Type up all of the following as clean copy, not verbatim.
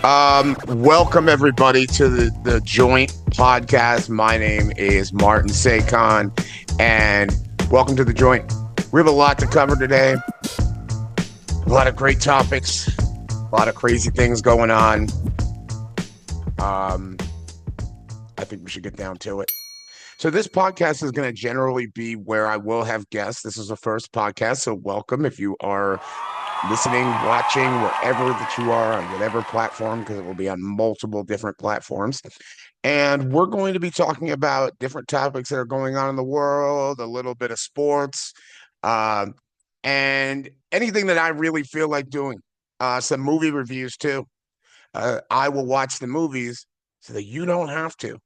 Welcome everybody to the Joint podcast. My name is Martin Sakon, and welcome to the Joint. We have a lot to cover today. A lot of great topics, a lot of crazy things going on. Um, I think we should get down to it. So this podcast is going to generally be where I will have guests. This is the first podcast, so welcome if you are listening, watching, wherever that you are on whatever platform, because it will be on multiple different platforms. And we're going to be talking about different topics that are going on in the world, a little bit of sports, um, and anything that I really feel like doing. Some movie reviews too. I will watch the movies so that you don't have to.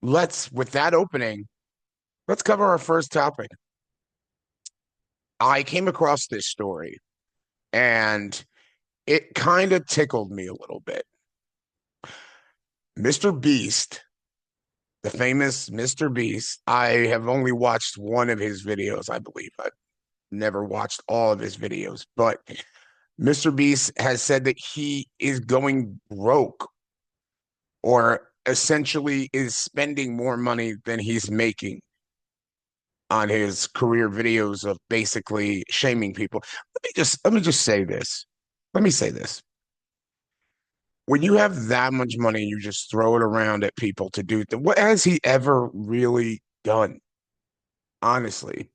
With that opening, let's cover our first topic. I came across this story and it kind of tickled me a little bit. Mr. Beast, the famous Mr. Beast, I have only watched one of his videos, I believe. I've never watched all of his videos, but Mr. Beast has said that he is going broke or essentially is spending more money than he's making on his career videos of basically shaming people. Let me just say this. Let me say this. When you have that much money, you just throw it around at people to do what has he ever really done? Honestly,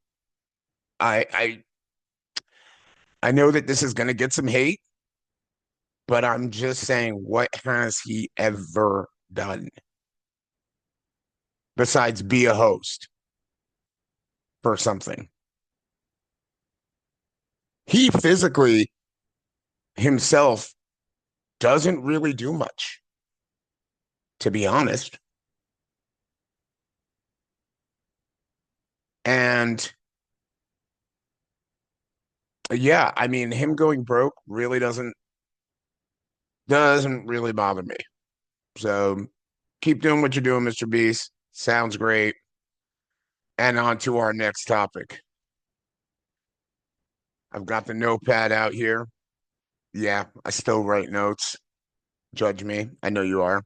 I I I know that this is going to get some hate, but I'm just saying, what has he ever done besides be a host for something? He physically himself doesn't really do much, to be honest. And yeah, I mean, him going broke really doesn't really bother me. So keep doing what you're doing, Mr. Beast. Sounds great. And on to our next topic. I've got the notepad out here. Yeah, I still write notes. Judge me. I know you are.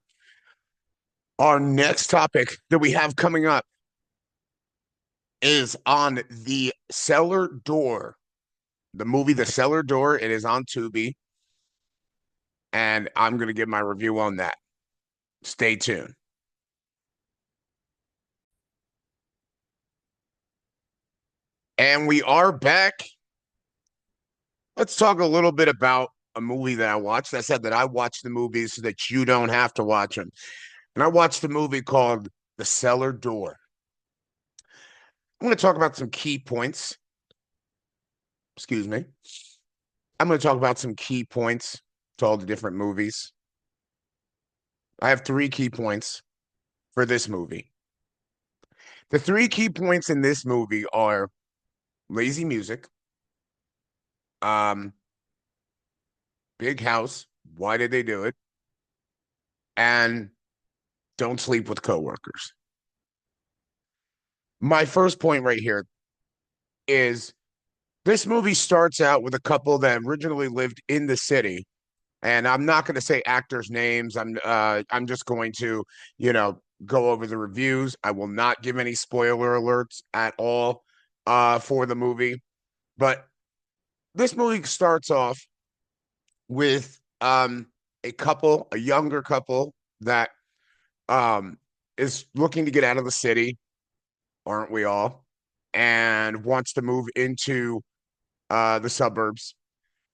Our next topic that we have coming up is on The Cellar Door. The movie The Cellar Door. It is on Tubi. And I'm going to give my review on that. Stay tuned. And we are back. Let's talk a little bit about a movie that I watched. I said that I watch the movies so that you don't have to watch them. And I watched a movie called The Cellar Door. I'm going to talk about some key points. Excuse me. I'm going to talk about some key points to all the different movies. I have three key points for this movie. The three key points in this movie are lazy music, um, big house. Why did they do it? And don't sleep with coworkers. My first point right here is this movie starts out with a couple that originally lived in the city, and I'm not going to say actors' names. I'm just going to, go over the reviews. I will not give any spoiler alerts at all for the movie. But this movie starts off with a younger couple that um is looking to get out of the city, aren't we all? And wants to move into the suburbs,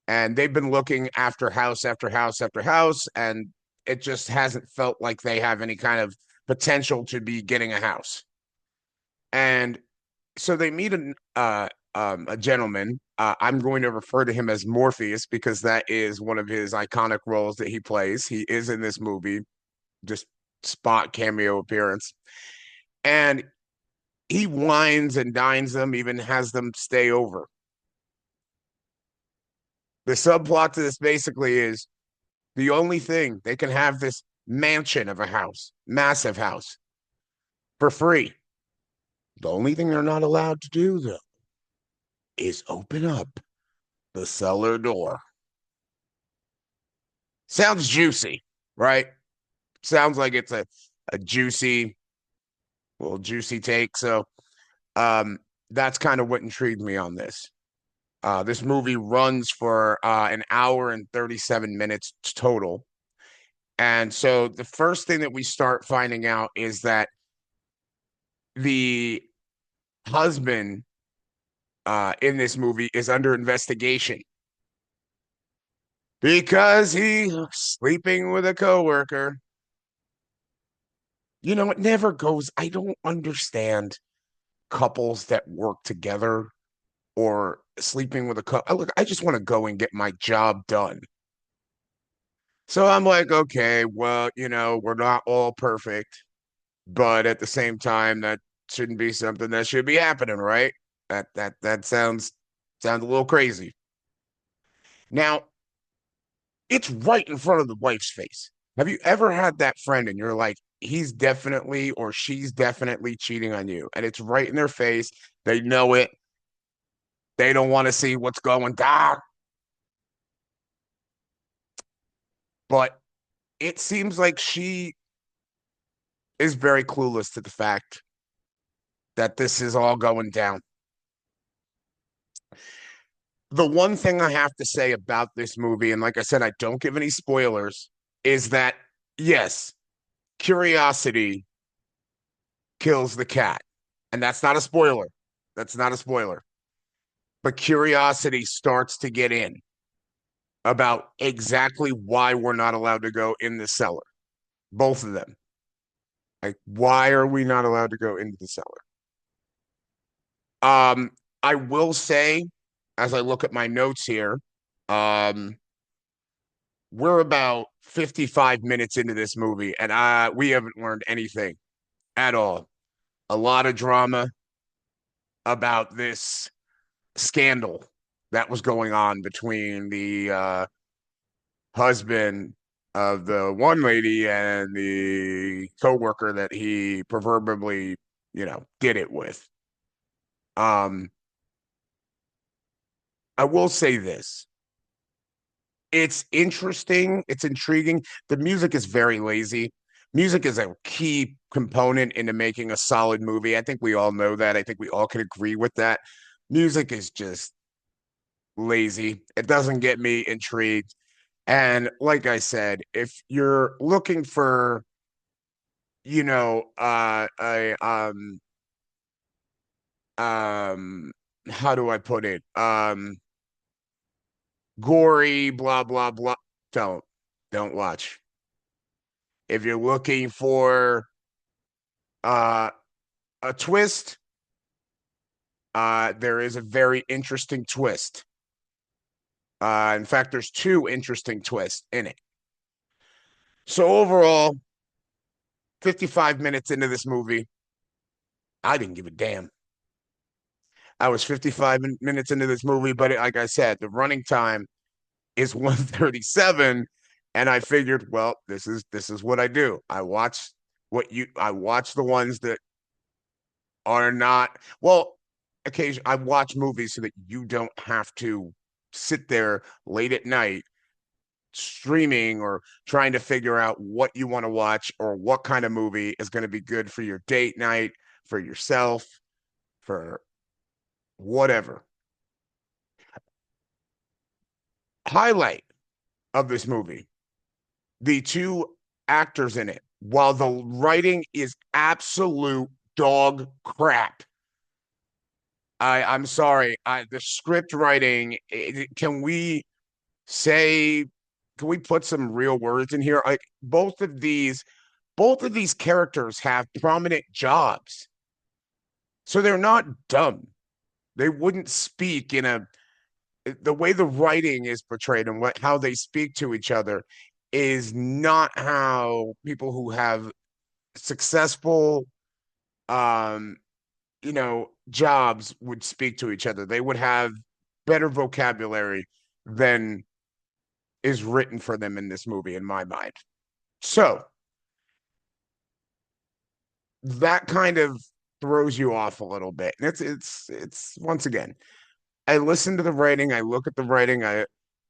and they've been looking after house after house after house, and it just hasn't felt like they have any kind of potential to be getting a house. And so they meet a gentleman. I'm going to refer to him as Morpheus because that is one of his iconic roles that he plays. He is in this movie, just spot cameo appearance. And he wines and dines them, even has them stay over. The subplot to this basically is the only thing they can have this mansion of a house, massive house, for free. The only thing they're not allowed to do, though, is open up the cellar door. Sounds juicy, right? Sounds like it's a juicy, little juicy take. So um that's kind of what intrigued me on this. This movie runs for an hour and 37 minutes total. And so the first thing that we start finding out is that the husband in this movie is under investigation because he's sleeping with a coworker. You know, it never goes. I don't understand couples that work together or sleeping with a couple. Look, I just want to go and get my job done. So I'm like, okay, well, we're not all perfect, but at the same time, that shouldn't be something that should be happening, right? That sounds a little crazy. Now, it's right in front of the wife's face. Have you ever had that friend and you're like, he's definitely or she's definitely cheating on you, and it's right in their face. They know it. They don't want to see what's going down, but it seems like she is very clueless to the fact that this is all going down. The one thing I have to say about this movie, and like I said, I don't give any spoilers, is that yes, curiosity kills the cat. And that's not a spoiler. That's not a spoiler. But curiosity starts to get in about exactly why we're not allowed to go in the cellar. Both of them. Like, why are we not allowed to go into the cellar? Um, I will say, as I look at my notes here, um, we're about 55 minutes into this movie, and we haven't learned anything at all. A lot of drama about this scandal that was going on between the husband of the one lady and the coworker that he proverbially, did it with. Um, I will say this. It's interesting, it's intriguing. The music is very lazy. Music is a key component into making a solid movie. I think we all know that. I think we all can agree with that. Music is just lazy. It doesn't get me intrigued. And like I said, if you're looking for, a how do I put it? Gory, blah, blah, blah. Don't, don't watch. If you're looking for uh a twist, there is a very interesting twist. In fact, there's two interesting twists in it. So overall, 55 minutes into this movie, I didn't give a damn. I was 55 minutes into this movie, but like I said, the running time is 137, and I figured, well, this is what I do. I watch the ones that are not well. Occasionally, I watch movies so that you don't have to sit there late at night streaming or trying to figure out what you want to watch or what kind of movie is going to be good for your date night, for yourself, for whatever. Highlight of this movie, the two actors in it, while the writing is absolute dog crap. I'm sorry. The script writing, can we say, can we put some real words in here? Like both of these characters have prominent jobs. So they're not dumb. They wouldn't speak in a the way the writing is portrayed and how they speak to each other is not how people who have successful jobs would speak to each other. They would have better vocabulary than is written for them in this movie, in my mind. So that kind of throws you off a little bit. And it's once again, I listen to the writing, I look at the writing,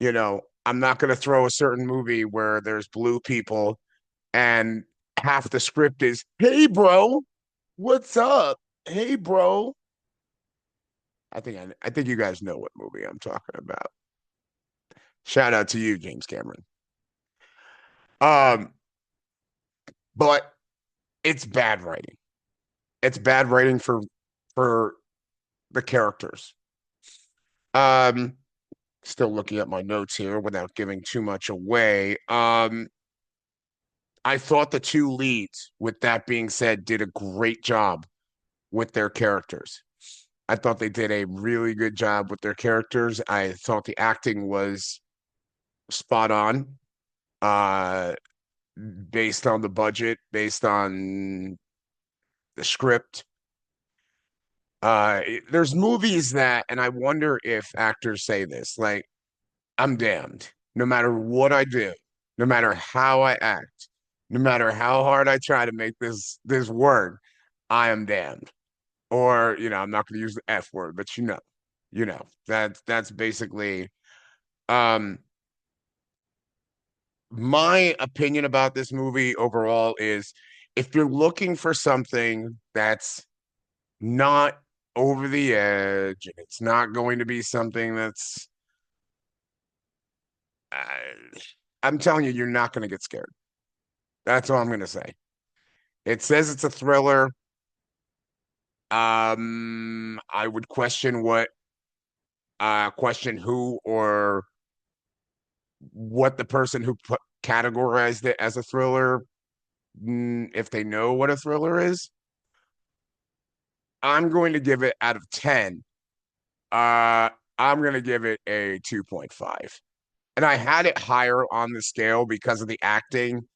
you know, I'm not going to throw a certain movie where there's blue people and half the script is, "Hey, bro, what's up? Hey, bro." I think you guys know what movie I'm talking about. Shout out to you, James Cameron. Um, but it's bad writing. It's bad writing for the characters. Um, Still looking at my notes here without giving too much away. I thought the two leads, with that being said, did a great job with their characters. I thought they did a really good job with their characters. I thought the acting was spot on, uh, based on the budget, based on the script. There's movies that, and I wonder if actors say this, like, I'm damned. No matter what I do, no matter how I act, no matter how hard I try to make this word, I am damned. Or, I'm not going to use the F word, but that's basically um my opinion about this movie overall is if you're looking for something that's not over the edge, and it's not going to be something that's uh, I'm telling you, you're not going to get scared. That's all I'm going to say. It says it's a thriller. I would question who or what the person who categorized it as a thriller, if they know what a thriller is. I'm going to give it out of 10. Uh, I'm going to give it a 2.5. And I had it higher on the scale because of the acting,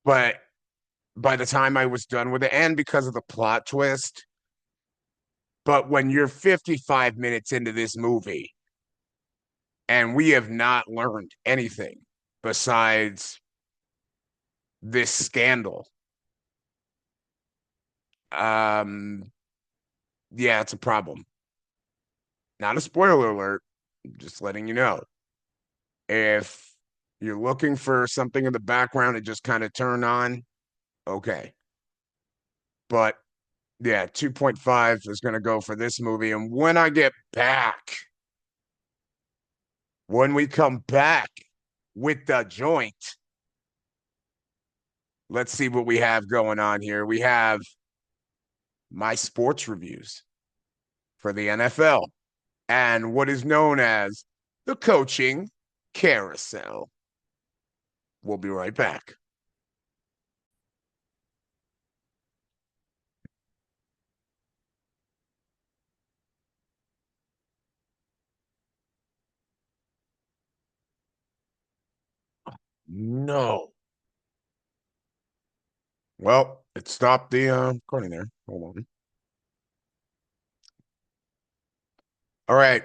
but by the time I was done with it, and because of the plot twist, but when you're 55 minutes into this movie and we have not learned anything besides this scandal, um, yeah, it's a problem. Not a spoiler alert, just letting you know. If you're looking for something in the background to just kind of turn on, okay. But yeah, 2.5 is going to go for this movie. And when I get back, when we come back with the joint, let's see what we have going on here. We have my sports reviews for the NFL and what is known as the coaching carousel. We'll be right back. No. Well, it stopped the recording there. Hold on. All right.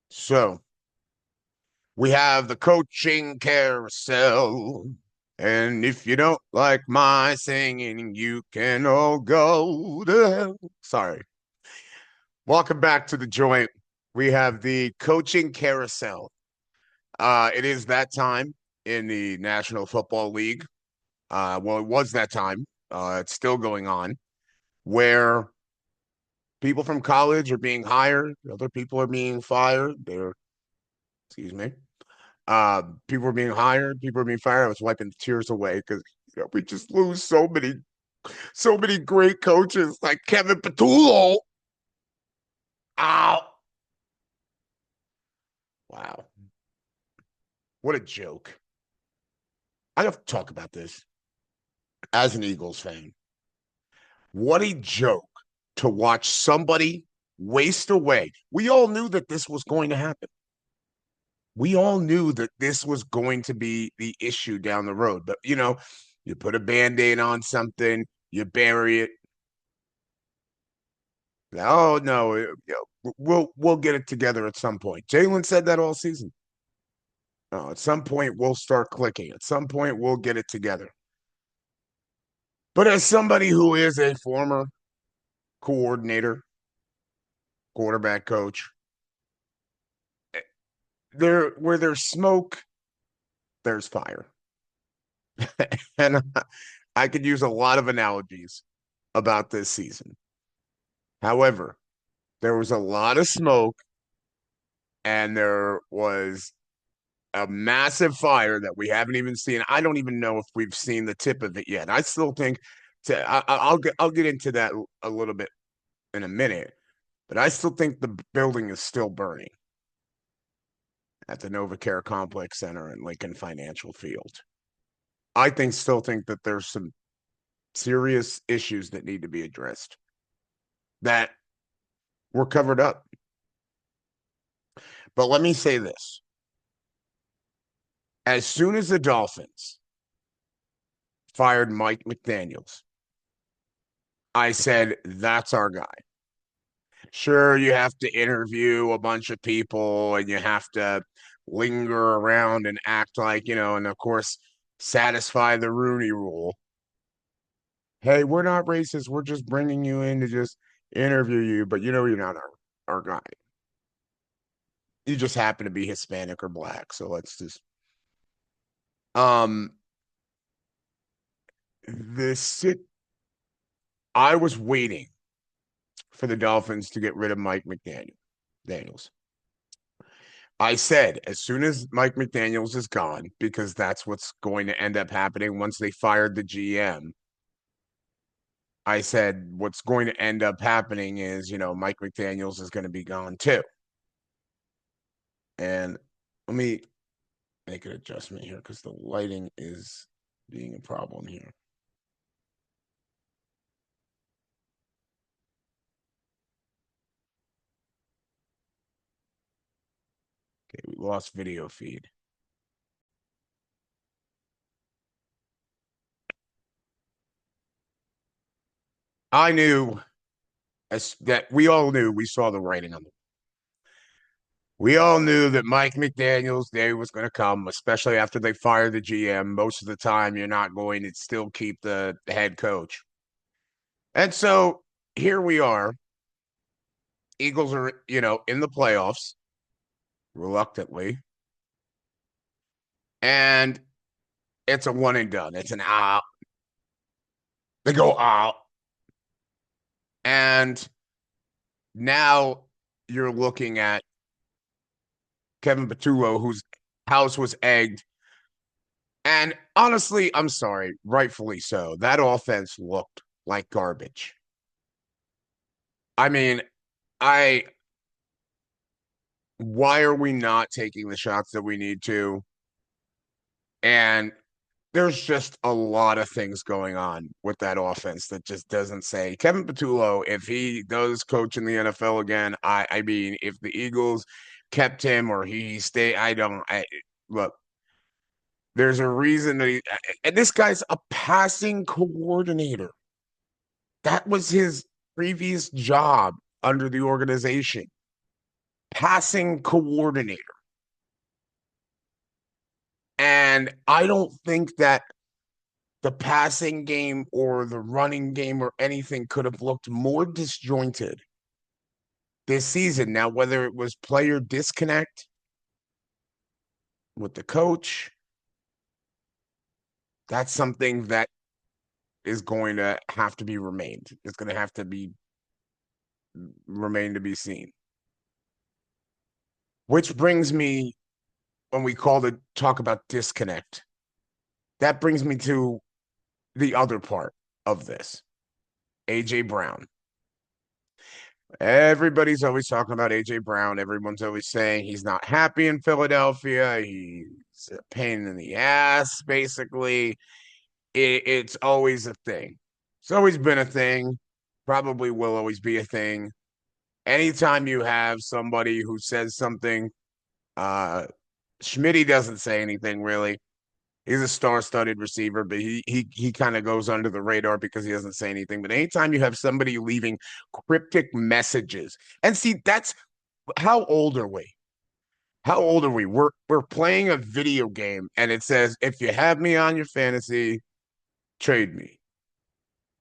So we have the coaching carousel. And if you don't like my singing, you can all go to hell. Sorry. Welcome back to the joint. We have the coaching carousel. It is that time in the National Football League. Well, it was that time. It's still going on, where people from college are being hired, other people are being fired. Excuse me. People are being hired, people are being fired. I was wiping the tears away because we just lose so many great coaches like Kevin Patullo. Ow. Wow. What a joke. I have to talk about this as an Eagles fan. What a joke to watch somebody waste away. We all knew that this was going to happen. We all knew that this was going to be the issue down the road. But, you put a band aid on something, you bury it. Oh, no, we'll get it together at some point. Jalen said that all season. At some point, we'll start clicking. At some point, we'll get it together. But as somebody who is a former coordinator, quarterback coach, where there's smoke, there's fire. And I could use a lot of analogies about this season. However, there was a lot of smoke and there was a massive fire that we haven't even seen. I don't even know if we've seen the tip of it yet. I still think I'll get into that a little bit in a minute, but I still think the building is still burning at the NovaCare Complex Center in Lincoln Financial Field. I still think that there's some serious issues that need to be addressed that were covered up. But let me say this. As soon as the Dolphins fired Mike McDaniels, I said, that's our guy. Sure, you have to interview a bunch of people and you have to linger around and act like, and of course, satisfy the Rooney rule. Hey, we're not racist. We're just bringing you in to just interview you, but you're not our guy. You just happen to be Hispanic or black. So let's just um this sit I was waiting for the Dolphins to get rid of Mike Daniels. I said as soon as Mike McDaniels is gone, because that's what's going to end up happening once they fired the GM. I said what's going to end up happening is, Mike McDaniels is going to be gone too. And let me make an adjustment here because the lighting is being a problem here. Okay, we lost video feed. I knew that we all knew we saw the writing on the we all knew that Mike McDaniel's day was going to come, especially after they fired the GM. Most of the time, you're not going to still keep the head coach. And so here we are. Eagles are, in the playoffs, reluctantly. And it's a one and done. It's an out. They go out. And now you're looking at Kevin Patullo, whose house was egged. And honestly, I'm sorry, rightfully so. That offense looked like garbage. I mean, I why are we not taking the shots that we need to? And there's just a lot of things going on with that offense that just doesn't say Kevin Patullo, if he does coach in the NFL again, I mean, if the Eagles kept him or he stay, I look, there's a reason that and this guy's a passing coordinator. That was his previous job under the organization. Passing coordinator. And I don't think that the passing game or the running game or anything could have looked more disjointed this season. Now, whether it was player disconnect with the coach, that's something that is going to have to be remained. It's going to have to be remain to be seen. Which brings me, when we talk about disconnect, that brings me to the other part of this. AJ Brown. Everybody's always talking about AJ Brown. Everyone's always saying he's not happy in Philadelphia. He's a pain in the ass, basically. It's always a thing. It's always been a thing. Probably will always be a thing. Anytime you have somebody who says something, Schmitty doesn't say anything really. He's a star-studded receiver, but he kind of goes under the radar because he doesn't say anything. But anytime you have somebody leaving cryptic messages, and see, that's how old are we? How old are we? We're playing a video game, and it says, "If you have me on your fantasy, trade me."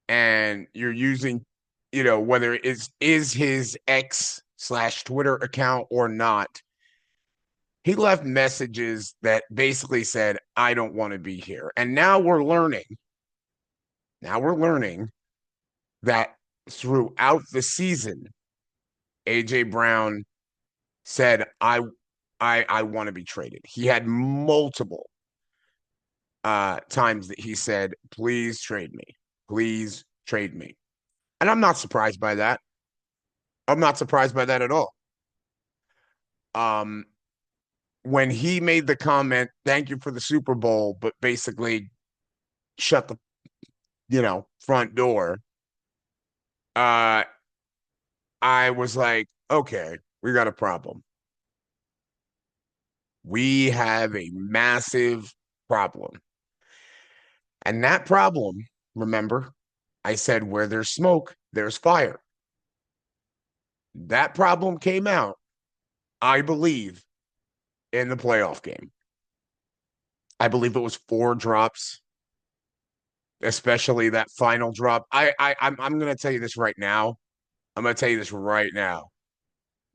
And you're using, whether it is his X/Twitter account or not, He left messages that basically said, I don't want to be here. And now we're learning that throughout the season, AJ Brown said, I want to be traded. He had multiple times that he said, please trade me. Please trade me. And I'm not surprised by that. I'm not surprised by that at all. Um, when he made the comment, thank you for the Super Bowl, but basically shut the front door, uh, I was like, okay, we got a problem. We have a massive problem. And that problem, remember, I said where there's smoke, there's fire. That problem came out, I believe, in the playoff game. I believe it was 4 drops, especially that final drop. I'm gonna tell you this right now. I'm gonna tell you this right now.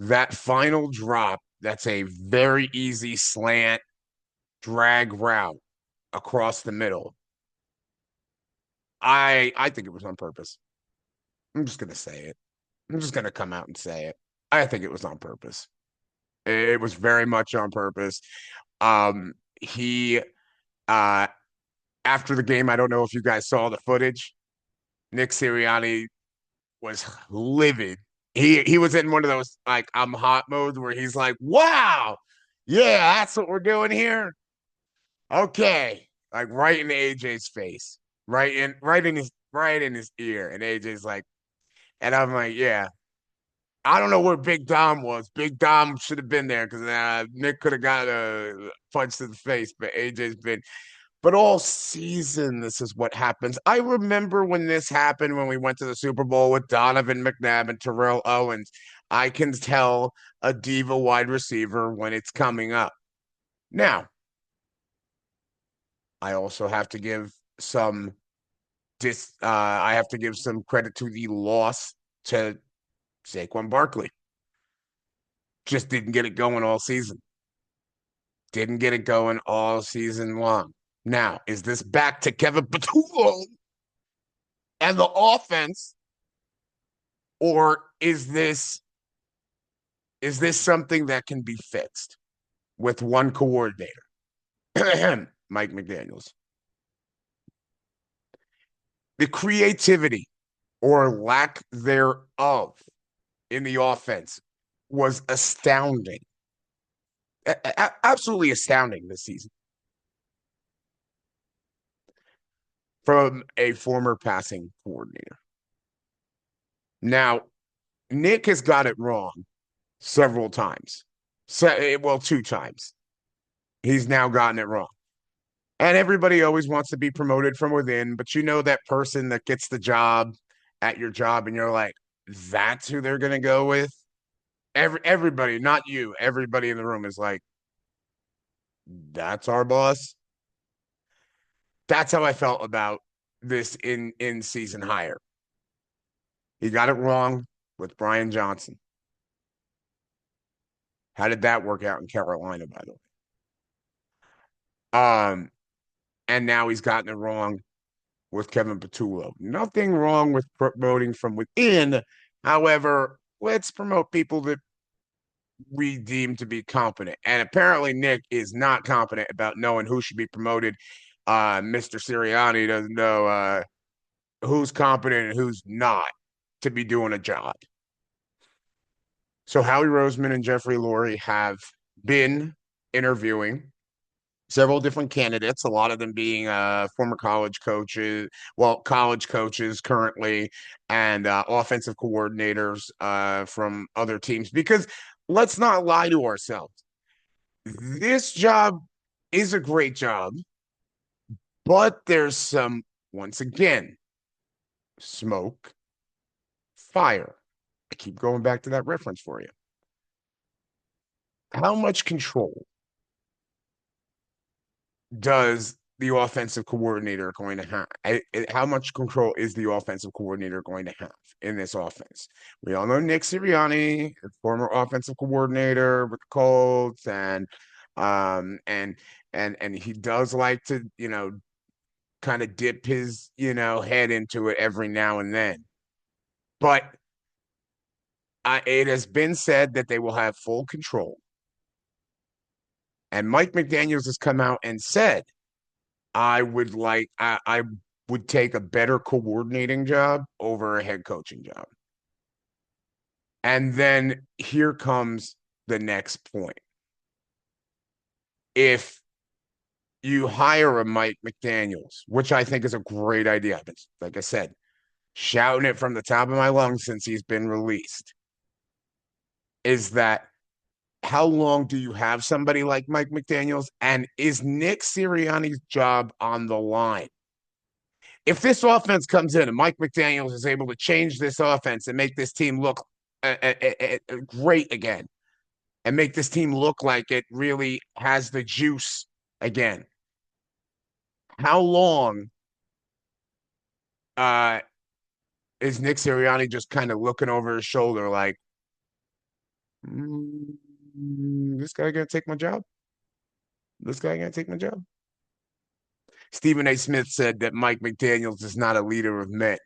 That final drop, that's a very easy slant drag route across the middle. I think it was on purpose. I'm just gonna say it. I'm just gonna come out and say it. I think it was on purpose. It was very much on purpose. He uh After the game, I don't know if you guys saw the footage. Nick Sirianni was livid. He was in one of those like I'm hot modes where he's like, "Wow, yeah, that's what we're doing here." Okay, like right in AJ's face, right in his ear, and AJ's like, and I'm like, "Yeah." I don't know where Big Dom was. Big Dom should have been there because Nick could have got a punch to the face, but AJ's been. But all season, this is what happens. I remember when this happened when we went to the Super Bowl with Donovan McNabb and Terrell Owens. I can tell a diva wide receiver when it's coming up. Now, I also have to give some I have to give some credit to the loss to Saquon Barkley. Just didn't get it going all season. Didn't get it going all season long. Now, is this back to Kevin Patullo and the offense, or is this something that can be fixed with one coordinator, Mike McDaniels? The creativity or lack thereof in the offense was astounding, absolutely astounding this season from a former passing coordinator. Now, Nick has got it wrong several times. Well, 2 times. He's now gotten it wrong. And everybody always wants to be promoted from within, but you know that person that gets the job at your job, and you're like, that's who they're gonna go with. Everybody, not you, everybody in the room is like, that's our boss. That's how I felt about this in season hire. He got it wrong with Brian Johnson. How did that work out in Carolina, by the way? And now he's gotten it wrong with Kevin Patullo. Nothing wrong with promoting from within. However, let's promote people that we deem to be competent. And apparently, Nick is not competent about knowing who should be promoted. Mr. Sirianni doesn't know who's competent and who's not to be doing a job. So Howie Roseman and Jeffrey Lurie have been interviewing several different candidates, a lot of them being former college coaches currently, and offensive coordinators from other teams. Because let's not lie to ourselves. This job is a great job, but there's once again, smoke, fire. I keep going back to that reference for you. How much control does the offensive coordinator going to have? How much control is the offensive coordinator going to have in this offense? We all know Nick Sirianni, former offensive coordinator with the Colts, and And he does like to, kind of dip his, head into it every now and then. But it has been said that they will have full control. And Mike McDaniels has come out and said, I would take a better coordinating job over a head coaching job. And then here comes the next point. If you hire a Mike McDaniels, which I think is a great idea, but like I said, shouting it from the top of my lungs since he's been released, is that how long do you have somebody like Mike McDaniels? And is Nick Sirianni's job on the line? If this offense comes in and Mike McDaniels is able to change this offense and make this team look great again, and make this team look like it really has the juice again, how long uh, is Nick Sirianni just kind of looking over his shoulder like, mm, this guy gonna take my job? This guy gonna take my job? Stephen A. Smith said that Mike McDaniels is not a leader of men.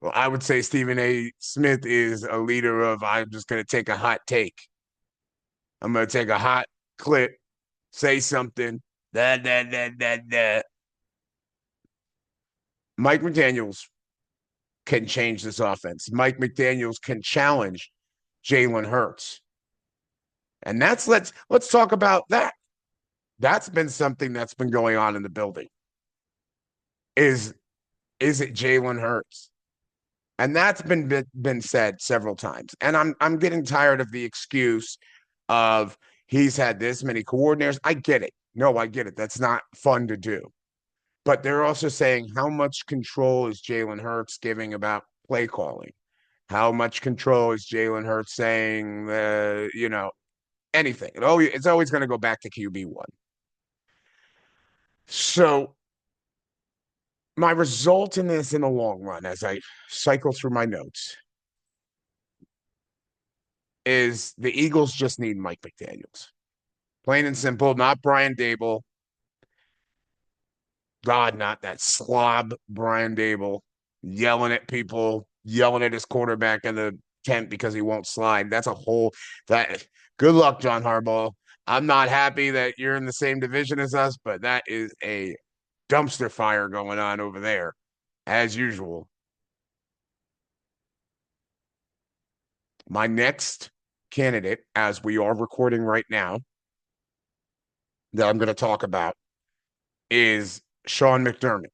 Well, I would say Stephen A. Smith is a leader of, I'm just going to take a hot take. I'm going to take a hot clip, say something. Da. Mike McDaniels can change this offense. Mike McDaniels can challenge Jalen Hurts. And let's talk about that. That's been something that's been going on in the building. Is it Jalen Hurts? And that's been said several times. And I'm getting tired of the excuse of he's had this many coordinators. I get it. No, I get it. That's not fun to do. But they're also saying how much control is Jalen Hurts giving about play calling? How much control is Jalen Hurts saying, anything? It's always going to go back to QB1. So my result in this in the long run, as I cycle through my notes, is the Eagles just need Mike McDaniels. Plain and simple, not Brian Dable. God, not that slob Brian Dable yelling at people, yelling at his quarterback in the tent because he won't slide. That's a whole that good luck, John Harbaugh. I'm not happy that you're in the same division as us, but that is a dumpster fire going on over there, as usual. My next candidate, as we are recording right now, that I'm going to talk about is Sean McDermott.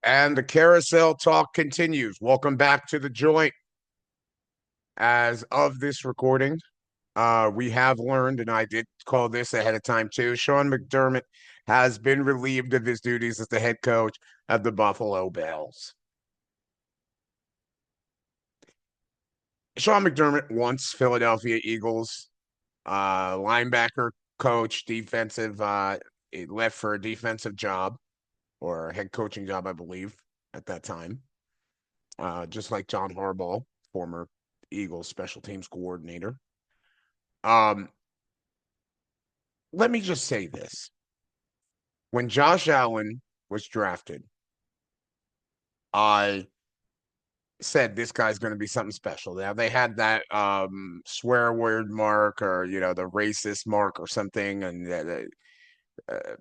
And the carousel talk continues. Welcome back to the joint. As of this recording, we have learned, and I did call this ahead of time too, Sean McDermott has been relieved of his duties as the head coach of the Buffalo Bills. Sean McDermott, once Philadelphia Eagles linebacker coach, defensive, he left for a defensive job or a head coaching job, I believe, at that time. Just like John Harbaugh, former Eagles special teams coordinator. Um, Let me just say this. When Josh Allen was drafted, I said this guy's going to be something special. Now they had that swear word mark or the racist mark or something, and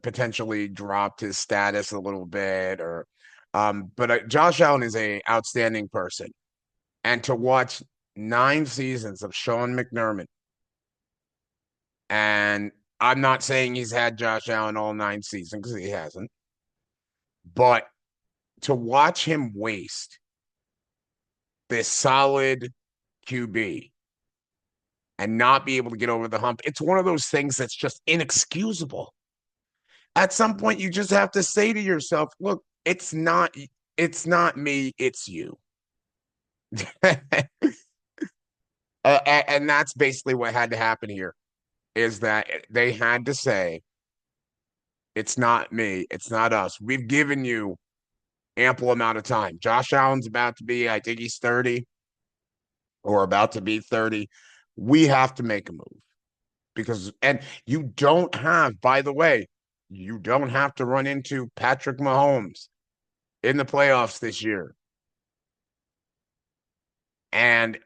potentially dropped his status a little bit. Or, but Josh Allen is a outstanding person, and to watch 9 seasons of Sean McDermott, and I'm not saying he's had Josh Allen all 9 seasons because he hasn't, but to watch him waste this solid QB and not be able to get over the hump, it's one of those things that's just inexcusable. At some point, you just have to say to yourself, look, it's not me, it's you. And that's basically what had to happen here is that they had to say, it's not me, it's not us. We've given you ample amount of time. Josh Allen's about to be, I think he's 30 or about to be 30. We have to make a move because, and you don't have, by the way, you don't have to run into Patrick Mahomes in the playoffs this year. And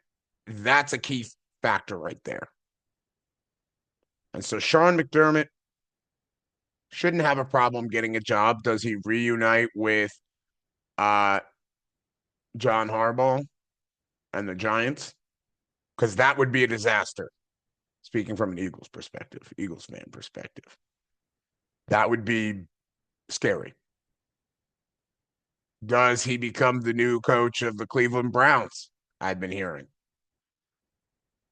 that's a key factor right there. And so Sean McDermott shouldn't have a problem getting a job. Does he reunite with uh, John Harbaugh and the Giants? Because that would be a disaster. Speaking from an Eagles perspective, Eagles fan perspective, that would be scary. Does he become the new coach of the Cleveland Browns? I've been hearing.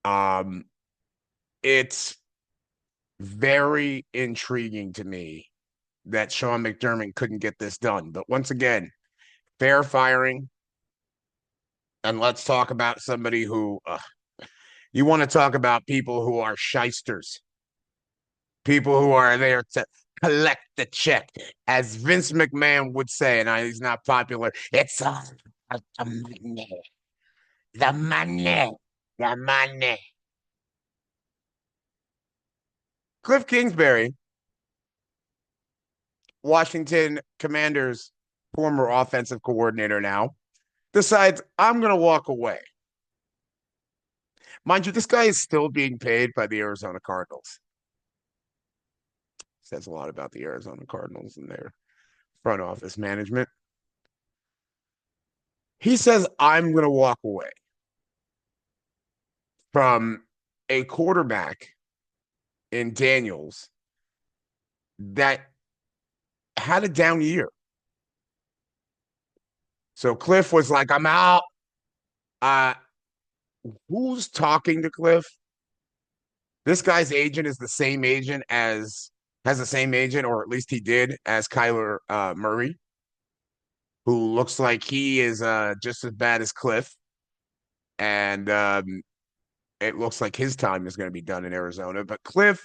Um, it's very intriguing to me that Sean McDermott couldn't get this done. But once again, fair firing. And let's talk about somebody who you want to talk about people who are shysters, people who are there to collect the check. As Vince McMahon would say, and he's not popular, it's all about the money. The money. The money. Cliff Kingsbury, Washington Commanders' former offensive coordinator now, decides I'm going to walk away. Mind you, this guy is still being paid by the Arizona Cardinals. Says a lot about the Arizona Cardinals and their front office management. He says, I'm going to walk away from a quarterback in Daniels that had a down year. So Cliff was like, I'm out. Uh, who's talking to Cliff? This guy's agent is the same agent as has the same agent, or at least he did, as Kyler Murray, who looks like he is just as bad as Cliff. And it looks like his time is going to be done in Arizona. But Cliff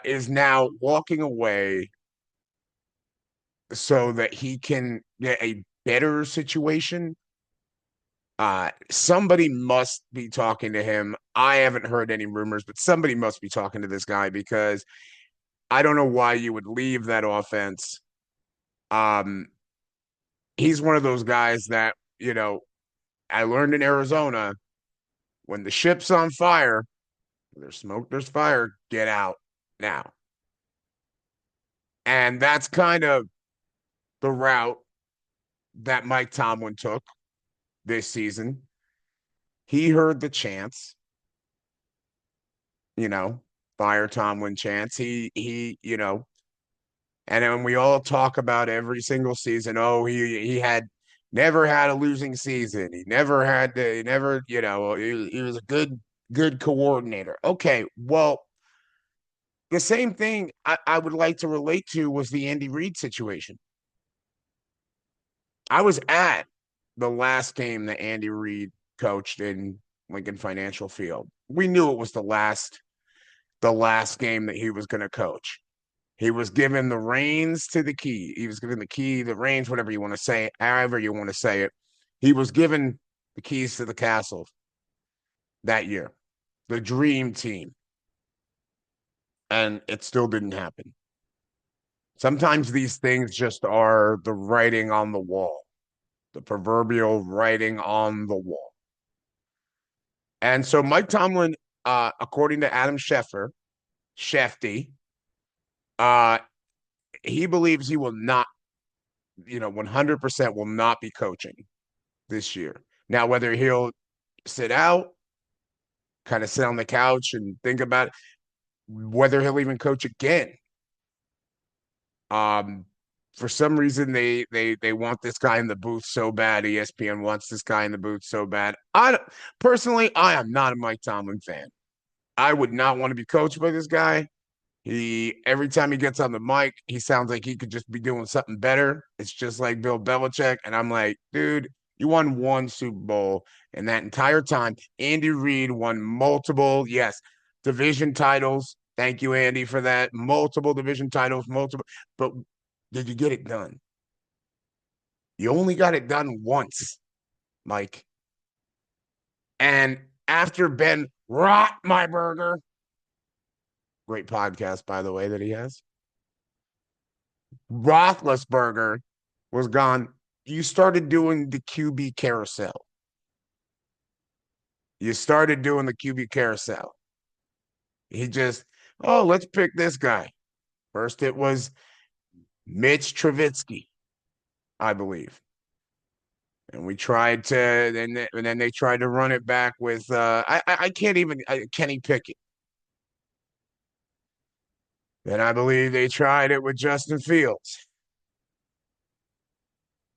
is now walking away so that he can get a better situation. Somebody must be talking to him. I haven't heard any rumors, but somebody must be talking to this guy because I don't know why you would leave that offense. Um, he's one of those guys that, I learned in Arizona when the ship's on fire, there's smoke, there's fire, get out now. And that's kind of the route that Mike Tomlin took this season. He heard the chants, you know, fire Tomlin chants. And then we all talk about every single season. Oh, he had never had a losing season. He never had to, he never, he was a good coordinator. Okay, well, the same thing I would like to relate to was the Andy Reid situation. I was at the last game that Andy Reid coached in Lincoln Financial Field. We knew it was the last game that he was going to coach. He was given the reins to the key. He was given the key, the reins, whatever you want to say, however you want to say it. He was given the keys to the castle that year, the dream team. And it still didn't happen. Sometimes these things just are the writing on the wall, the proverbial writing on the wall. And so Mike Tomlin, according to Adam Shefty, uh, he believes he will not, 100% will not be coaching this year. Now, whether he'll sit out, kind of sit on the couch and think about it, whether he'll even coach again. Um, for some reason, they want this guy in the booth so bad. ESPN wants this guy in the booth so bad. Personally, I am not a Mike Tomlin fan. I would not want to be coached by this guy. Every time he gets on the mic, he sounds like he could just be doing something better. It's just like Bill Belichick. And I'm like, dude, you won one Super Bowl. And that entire time, Andy Reid won multiple, yes, division titles. Thank you, Andy, for that. Multiple division titles, multiple. But did you get it done? You only got it done once, Mike. And after Ben Roethlisberger, great podcast, by the way, that he has, Roethlisberger was gone. You started doing the QB carousel. You started doing the QB carousel. He just, oh, let's pick this guy. First, it was Mitch Trubisky, I believe. And we tried to, and then they tried to run it back with, I can't even, Kenny Pickett. Then I believe they tried it with Justin Fields.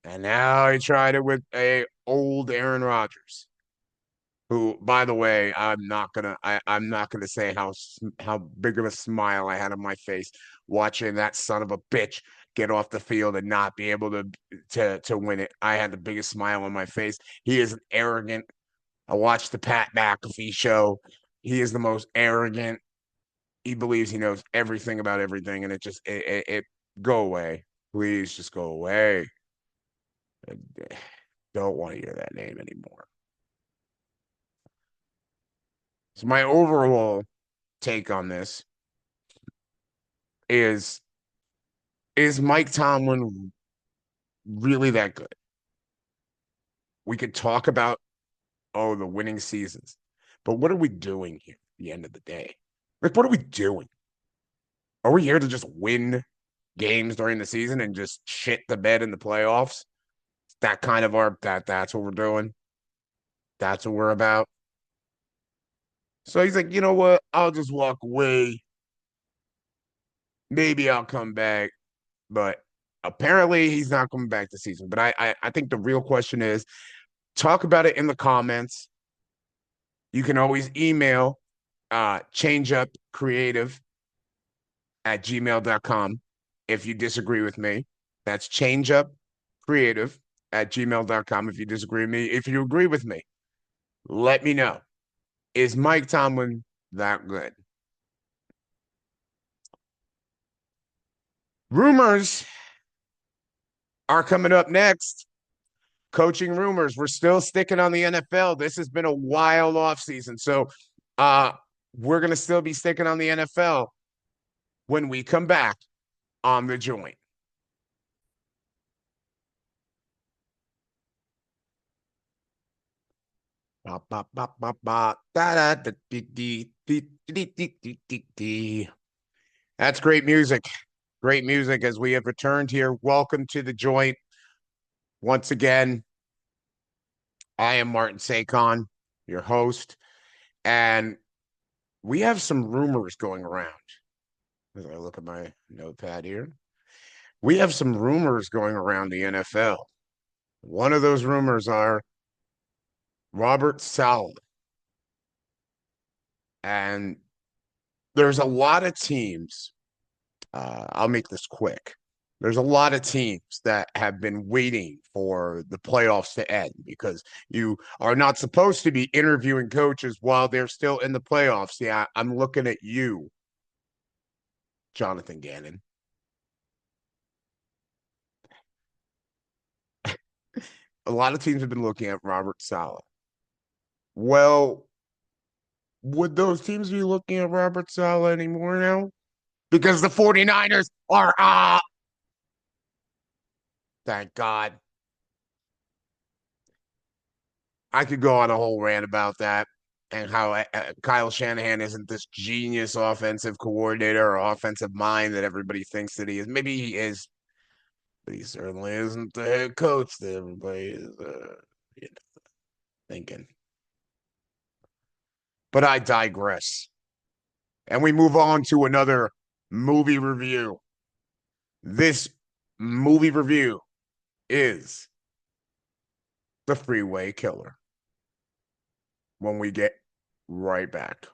And now he tried it with a old Aaron Rodgers, who, by the way, I'm not gonna say how big of a smile I had on my face watching that son of a bitch get off the field and not be able to win it. I had the biggest smile on my face. He is arrogant. I watched the Pat McAfee show. He is the most arrogant. He believes he knows everything about everything, and it go away. Please just go away. I don't want to hear that name anymore. So my overall take on this is is Mike Tomlin really that good? We could talk about the winning seasons, but what are we doing here at the end of the day? Like, what are we doing? Are we here to just win games during the season and just shit the bed in the playoffs? That kind of that's what we're doing. That's what we're about. So he's like, you know what? I'll just walk away. Maybe I'll come back, but apparently he's not coming back this season. But I think the real question is talk about it in the comments. You can always email changeupcreative@gmail.com if you disagree with me. That's changeupcreative@gmail.com if you disagree with me. If you agree with me, let me know. Is Mike Tomlin that good? Rumors are coming up next. Coaching rumors. We're still sticking on the NFL. This has been a wild offseason. So uh we're gonna still be sticking on the NFL when we come back on the joint. That's great music. Great music as we have returned here. Welcome to the joint. Once again, I am Martin Sakon, your host, and we have some rumors going around. As I look at my notepad here, we have some rumors going around the NFL. One of those rumors are Robert Saleh. And there's a lot of teams. I'll make this quick. There's a lot of teams that have been waiting for the playoffs to end because you are not supposed to be interviewing coaches while they're still in the playoffs. Yeah, I'm looking at you, Jonathan Gannon. A lot of teams have been looking at Robert Saleh. Well, would those teams be looking at Robert Saleh anymore now? Because the 49ers are up. Thank God. I could go on a whole rant about that and how Kyle Shanahan isn't this genius offensive coordinator or offensive mind that everybody thinks that he is. Maybe he is, but he certainly isn't the head coach that everybody is thinking. But I digress. And we move on to another movie review. This movie review is The Freeway Killer. When we get right back.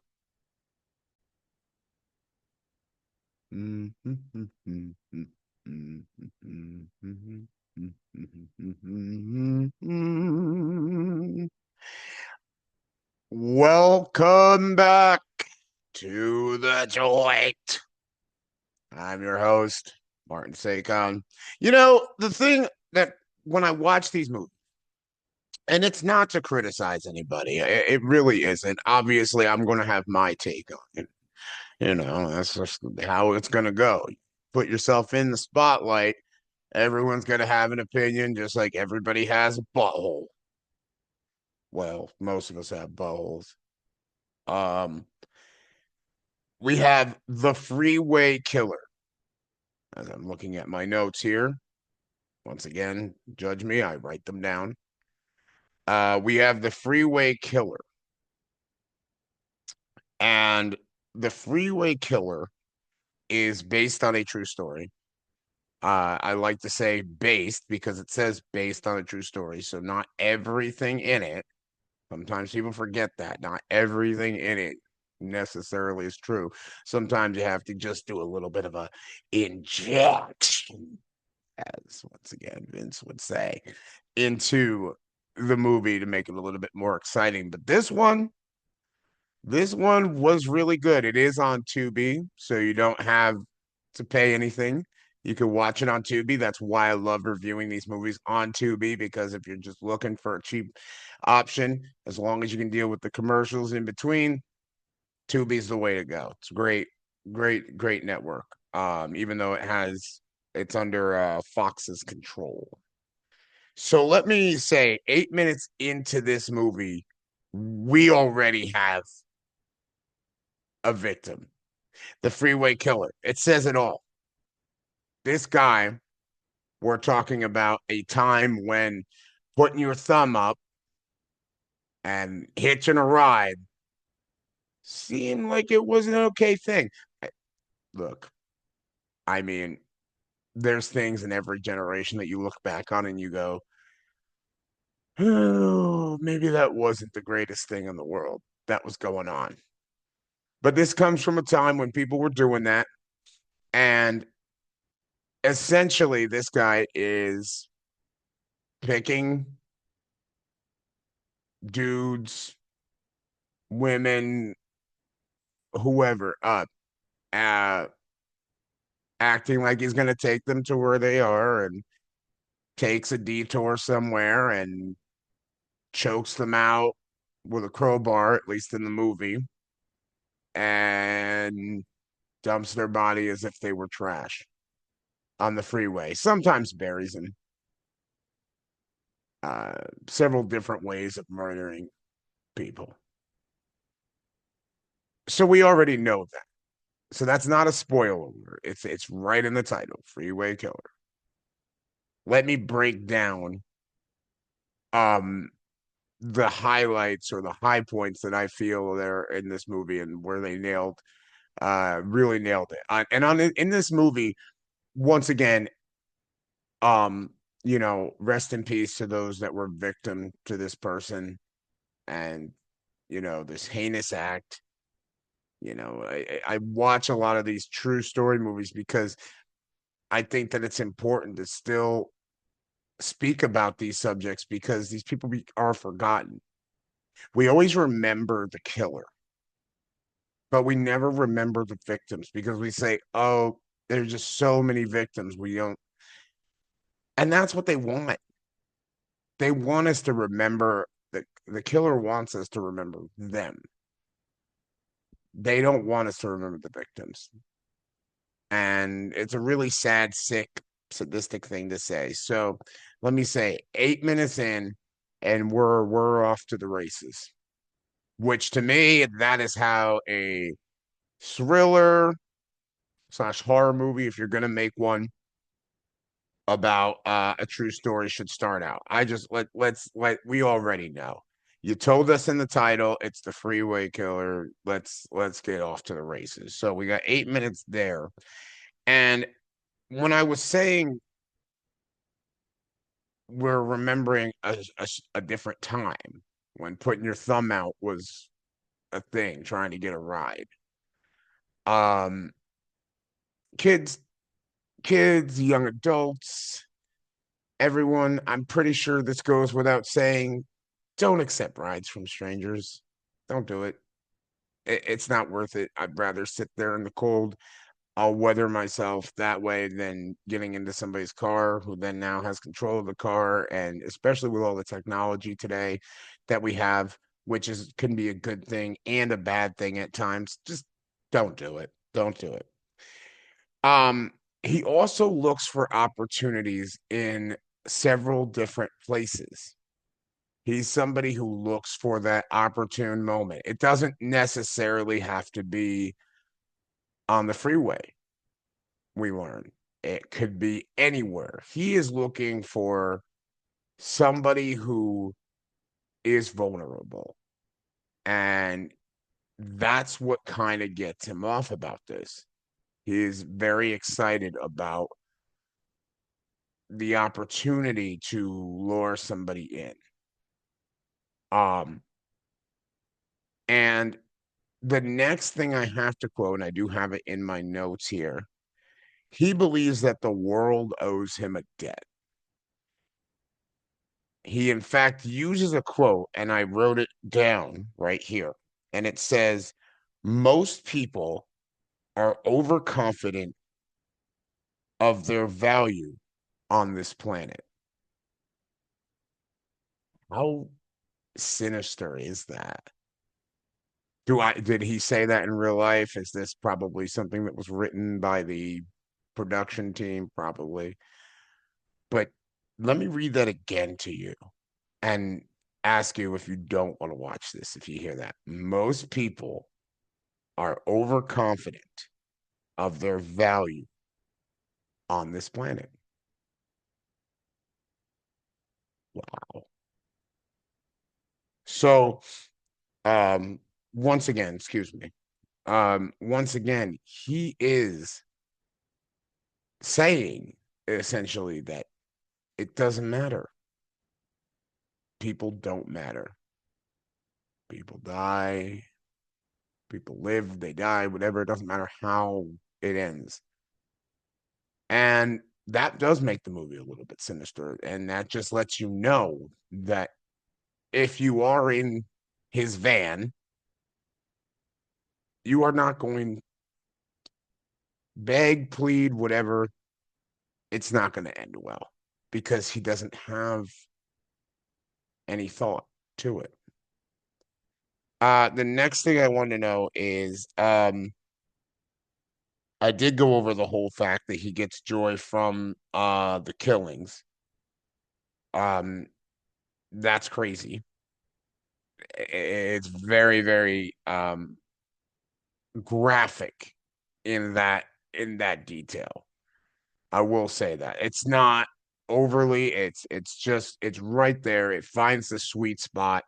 Welcome back to the joint. I'm your host, Martin Sakon. You know, the thing that when I watch these movies, and it's not to criticize anybody, it really isn't. Obviously, I'm going to have my take on it. That's just how it's going to go. Put yourself in the spotlight. Everyone's going to have an opinion, just like everybody has a butthole. Well, most of us have buttholes. Um, we have the freeway killer. As I'm looking at my notes here, once again, judge me, I write them down. We have the freeway killer. And the freeway killer is based on a true story. I like to say based because it says based on a true story. So not everything in it. Sometimes people forget that not everything in it necessarily is true. Sometimes you have to just do a little bit of a injection, as once again Vince would say, into the movie to make it a little bit more exciting. But this one was really good. It is on Tubi, so you don't have to pay anything. You can watch it on Tubi. That's why I love reviewing these movies on Tubi, because if you're just looking for a cheap option, as long as you can deal with the commercials in between, Tubi's the way to go. It's great, great, great network. Even though it's under Fox's control. So let me say, 8 minutes into this movie, we already have a victim, the freeway killer. It says it all. This guy, we're talking about a time when putting your thumb up and hitching a ride seemed like it was an okay thing. Look, I mean, there's things in every generation that you look back on and you go, oh, maybe that wasn't the greatest thing in the world that was going on. But this comes from a time when people were doing that. And essentially, this guy is picking dudes, women, whoever up, uh, acting like he's going to take them to where they are, and takes a detour somewhere and chokes them out with a crowbar, at least in the movie, and dumps their body as if they were trash on the freeway. Sometimes buries them. Uh, Several different ways of murdering people. So we already know that. So that's not a spoiler. It's right in the title, Freeway Killer. Let me break down um the highlights or the high points that I feel there in this movie and where they really nailed it. And in this movie, once again, um, rest in peace to those that were victim to this person and this heinous act. I watch a lot of these true story movies because I think that it's important to still speak about these subjects because these people are forgotten. We always remember the killer, but we never remember the victims because we say, oh, there's just so many victims. We don't, and that's what they want. They want us to remember the killer wants us to remember them. They don't want us to remember the victims. And it's a really sad, sick, sadistic thing to say. So let me say 8 minutes in, and we're off to the races. Which to me, that is how a thriller slash horror movie, if you're gonna make one about a true story, should start out. I just let we already know. You told us in the title it's the freeway killer. Let's get off to the races. So we got 8 minutes there. And when I was saying we're remembering a different time when putting your thumb out was a thing, trying to get a ride. Um, kids, kids, young adults, everyone. I'm pretty sure this goes without saying. Don't accept rides from strangers. Don't do it. It's not worth it. I'd rather sit there in the cold I'll weather myself that way than getting into somebody's car who then now has control of the car. And especially with all the technology today that we have, which is can be a good thing and a bad thing at times, just don't do it. Don't do it. Um, he also looks for opportunities in several different places. He's somebody who looks for that opportune moment. It doesn't necessarily have to be on the freeway, we learn. It could be anywhere. He is looking for somebody who is vulnerable. And that's what kind of gets him off about this. He is very excited about the opportunity to lure somebody in. Um, and the next thing I have to quote, and I do have it in my notes here, he believes that the world owes him a debt. He, in fact, uses a quote, and I wrote it down right here. And it says, most people are overconfident of their value on this planet. How sinister is that? Did he say that in real life? Is this probably something that was written by the production team? Probably. But let me read that again to you and ask you if you don't want to watch this, if you hear that. Most people are overconfident of their value on this planet. Wow. So, um, once again, excuse me. Once again, he is saying essentially that it doesn't matter. People don't matter. People die, people live, they die, whatever. It doesn't matter how it ends. And that does make the movie a little bit sinister. And that just lets you know that if you are in his van, you are not going beg, plead, whatever. It's not going to end well because he doesn't have any thought to it. The next thing I want to know is I did go over the whole fact that he gets joy from the killings. Um, that's crazy. It's very, very graphic in that detail. I will say that it's not overly. It's just it's right there. It finds the sweet spot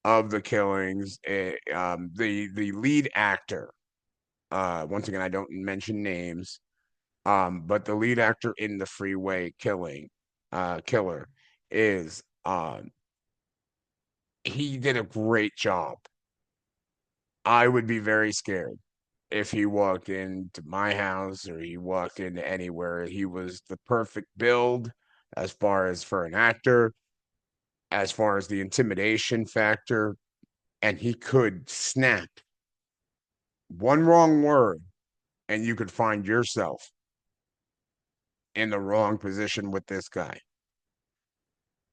of the killings. The lead actor. Once again, I don't mention names. But the lead actor in the freeway killer is he did a great job. I would be very scared if he walked into my house or he walked into anywhere. He was the perfect build as far as for an actor, as far as the intimidation factor, and he could snap one wrong word and you could find yourself in the wrong position with this guy.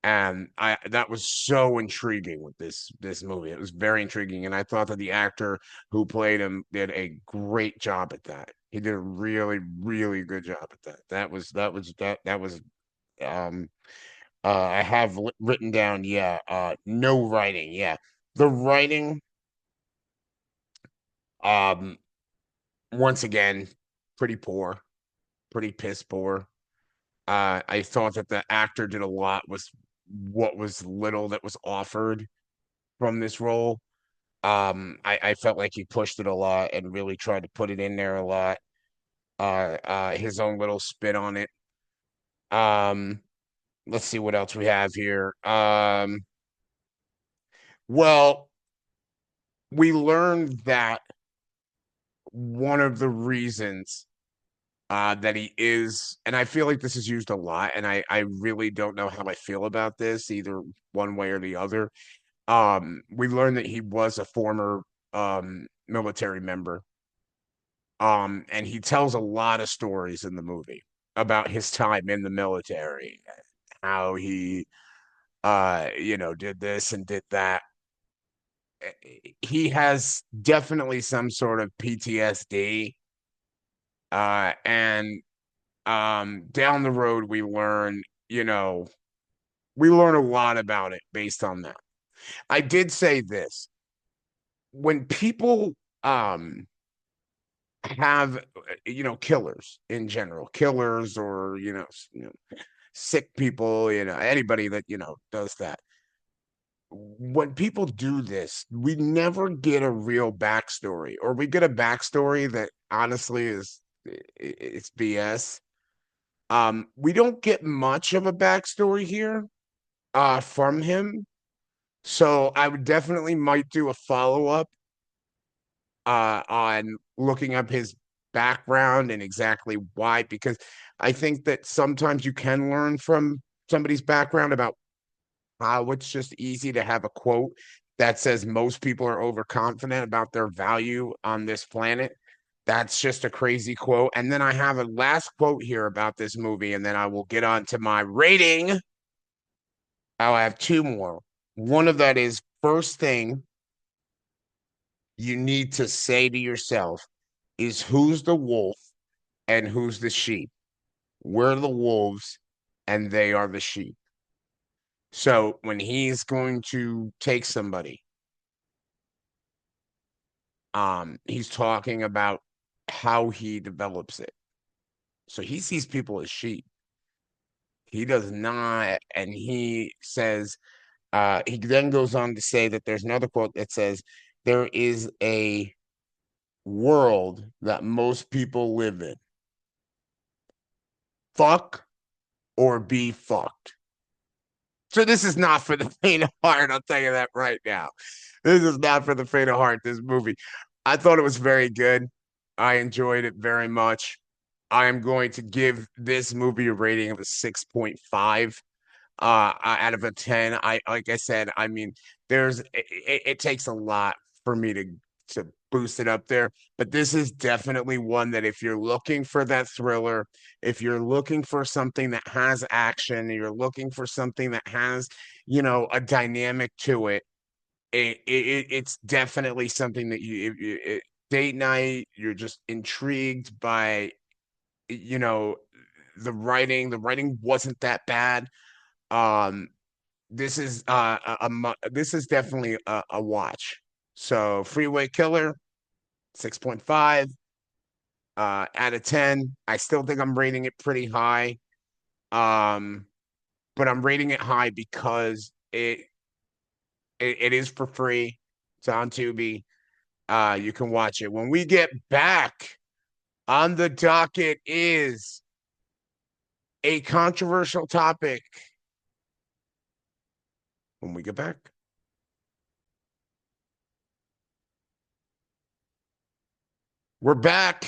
And I that was so intriguing with this movie. It was very intriguing, and I thought that the actor who played him did a great job at that. He did a really, really good job at that. That was um I have written down, yeah, no writing, yeah. The writing, um, once again, pretty poor, pretty piss poor. I thought that the actor did a lot with what was little that was offered from this role. I felt like he pushed it a lot and really tried to put it in there a lot. His own little spin on it. Um, let's see what else we have here. Well, we learned that one of the reasons that he is, and I feel like this is used a lot, and I really don't know how I feel about this, either one way or the other. We learned that he was a former military member. And he tells a lot of stories in the movie about his time in the military, how he did this and did that. He has definitely some sort of PTSD. And down the road we learn a lot about it based on that. I did say this. When people have killers in general, killers or sick people, anybody that does that, when people do this, we never get a real backstory, or we get a backstory that honestly it's BS. We don't get much of a backstory here from him. So I would definitely might do a follow-up on looking up his background and exactly why, because I think that sometimes you can learn from somebody's background about how it's just easy to have a quote that says most people are overconfident about their value on this planet. That's just a crazy quote. And then I have a last quote here about this movie, and then I will get on to my rating. I'll have two more. One of that is, first thing you need to say to yourself is, who's the wolf and who's the sheep? We're the wolves and they are the sheep. So when he's going to take somebody, he's talking about how he develops it. So he sees people as sheep. He does not, and he says, he then goes on to say that there's another quote that says, there is a world that most people live in. Fuck or be fucked. So this is not for the faint of heart. I'll tell you that right now. This is not for the faint of heart. This movie, I thought it was very good. I enjoyed it very much. I am going to give this movie a rating of a 6.5 out of a 10. I like I said, I mean, it takes a lot for me to boost it up there, but this is definitely one that, if you're looking for that thriller, if you're looking for something that has action, you're looking for something that has, a dynamic to it, it's definitely something that date night, you're just intrigued by, you know, the writing wasn't that bad. Um, this is this is definitely a watch. So Freeway Killer, 6.5 out of 10. I still think I'm rating it pretty high. Um, but I'm rating it high because it is for free. It's on Tubi. You can watch it. When we get back, on the docket is a controversial topic. When we get back. We're back.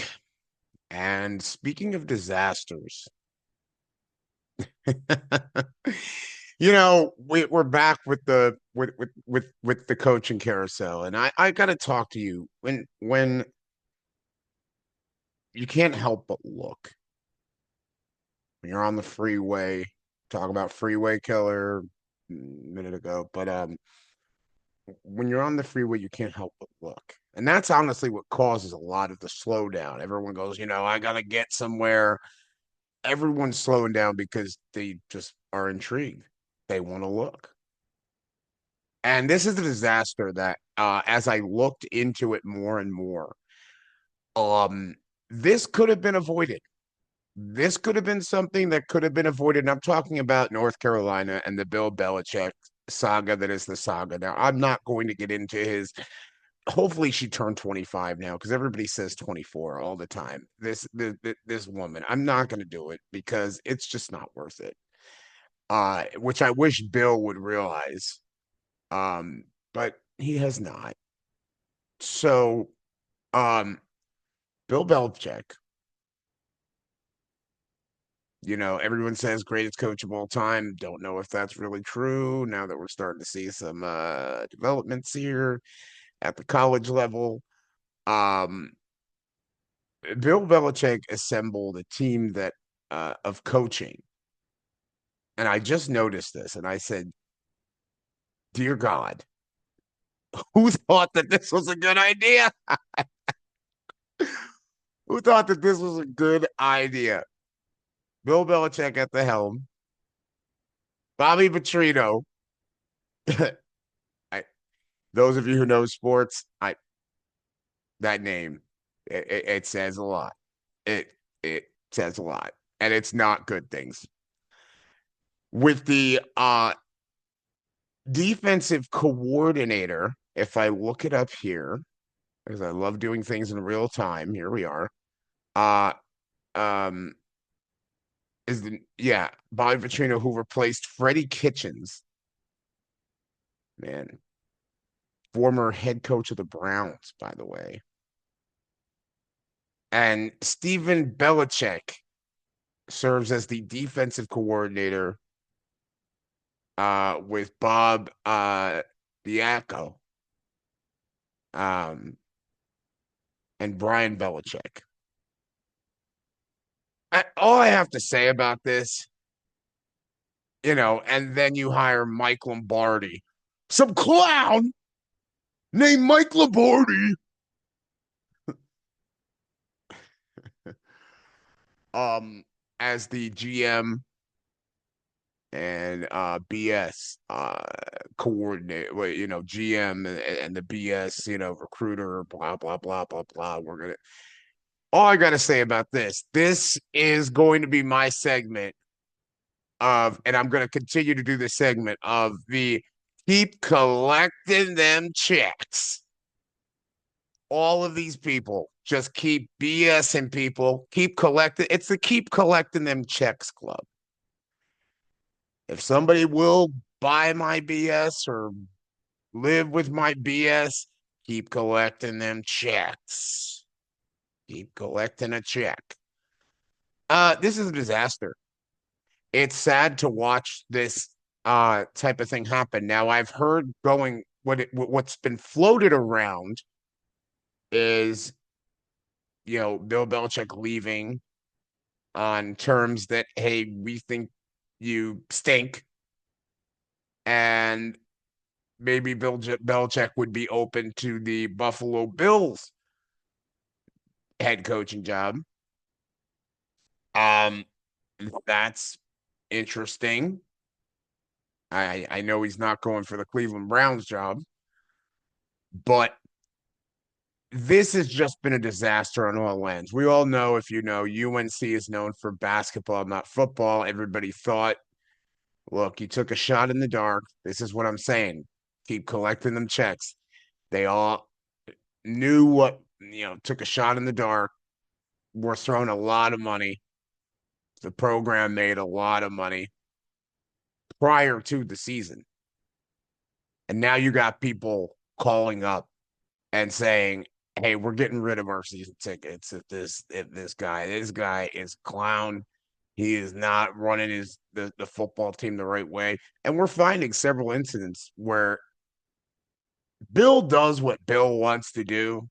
And speaking of disasters, we're back with the coaching carousel, and I got to talk to you when you can't help but look when you're on the freeway. Talk about Freeway Killer a minute ago, but when you're on the freeway, you can't help but look, and that's honestly what causes a lot of the slowdown. Everyone goes, I gotta get somewhere. Everyone's slowing down because they just are intrigued. They want to look. And this is a disaster that, as I looked into it more and more, um, this could have been avoided. This could have been something that could have been avoided. And I'm talking about North Carolina and the Bill Belichick saga that is the saga. Now, I'm not going to get into his. Hopefully, she turned 25 now, because everybody says 24 all the time. This woman, I'm not going to do it because it's just not worth it. Which I wish Bill would realize. But he has not. So, um, Bill Belichick, everyone says greatest coach of all time. Don't know if that's really true now that we're starting to see some developments here at the college level. Um, Bill Belichick assembled a team that of coaching, and I just noticed this, and I said, "Dear God, who thought that this was a good idea? Who thought that this was a good idea?" Bill Belichick at the helm, Bobby Petrino. I, those of you who know sports, that name, it says a lot. It it says a lot, and it's not good things. With the defensive coordinator, if I look it up here, because I love doing things in real time. Here we are. Uh um is the yeah, Bobby Petrino, who replaced Freddie Kitchens, man, former head coach of the Browns, by the way. And Steven Belichick serves as the defensive coordinator with Bob Diaco um and Brian Belichick. All I have to say about this, and then you hire Mike Lombardi, some clown named Mike Lombardi, um, as the GM and BS coordinate, well, GM and the BS, recruiter, blah blah blah blah blah. All I gotta say about this is going to be my segment of, and I'm gonna continue to do the segment of the keep collecting them checks. All of these people just keep BSing people, keep collecting. It's the keep collecting them checks club. If somebody will buy my BS or live with my BS, keep collecting them checks. Keep collecting a check. This is a disaster. It's sad to watch this type of thing happen. Now I've heard what's been floated around is Bill Belichick leaving on terms that, hey, we think you stink, and maybe Belichick would be open to the Buffalo Bills head coaching job. Um, that's interesting. I know he's not going for the Cleveland Browns job, but this has just been a disaster on all ends. We all know, if you know, UNC is known for basketball, not football. Everybody thought, look, you took a shot in the dark. This is what I'm saying. Keep collecting them checks. They all knew what, took a shot in the dark. We're throwing a lot of money. The program made a lot of money prior to the season. And now you got people calling up and saying, "Hey, we're getting rid of our season tickets if this guy is a clown. He is not running the football team the right way." And we're finding several incidents where Bill does what Bill wants to do.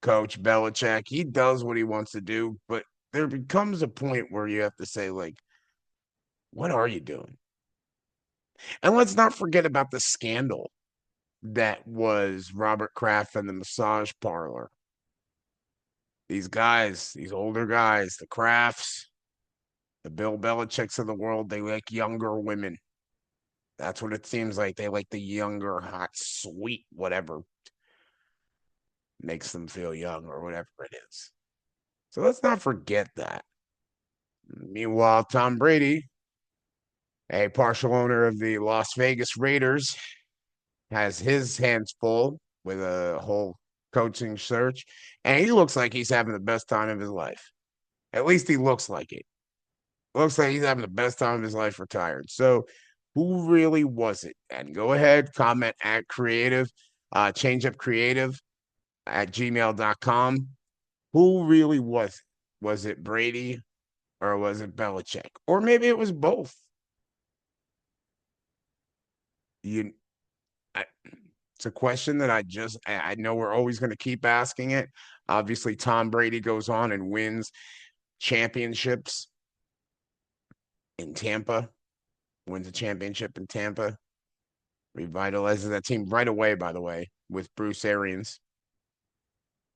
Coach Belichick, he does what he wants to do, but there becomes a point where you have to say, like, what are you doing? And let's not forget about the scandal that was Robert Kraft and the massage parlor. These guys, these older guys, the Krafts, the Bill Belichicks of the world, they like younger women. That's what it seems like. They like the younger, hot, sweet, whatever makes them feel young or whatever it is. So let's not forget that. Meanwhile, Tom Brady, a partial owner of the Las Vegas Raiders, has his hands full with a whole coaching search, and he looks like he's having the best time of his life. At least he looks like it. Looks like he's having the best time of his life retired. So, who really was it? And go ahead, comment at creative, changeupcreative at gmail.com. Who really was it? Was it Brady or was it Belichick? Or maybe it was both. You, I, It's a question that I know we're always going to keep asking it. Obviously, Tom Brady goes on and wins championships in Tampa, wins a championship in Tampa, revitalizes that team right away, by the way, with Bruce Arians.